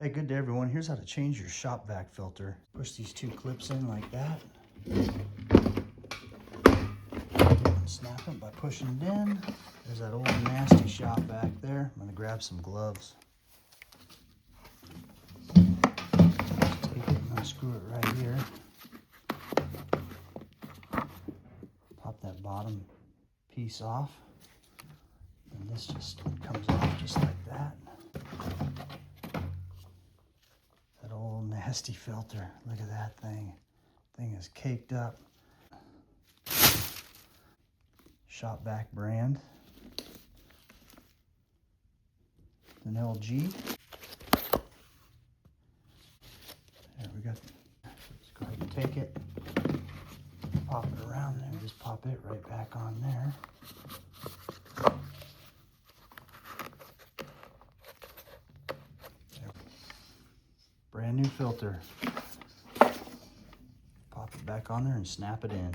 Hey, good day everyone. Here's how to change your shop vac filter. Push these two clips in like that. Snap them by pushing it in. There's that old nasty shop vac there. I'm gonna grab some gloves. Just take it and unscrew it right here. Pop that bottom piece off. And this just comes off just like that. That old nasty filter. Look at that thing. Thing is caked up. Shop vac brand. An LG. There we go. Let's go ahead and take it. Pop it around there. Just pop it right back on there. Brand new filter. Pop it back on there and snap it in.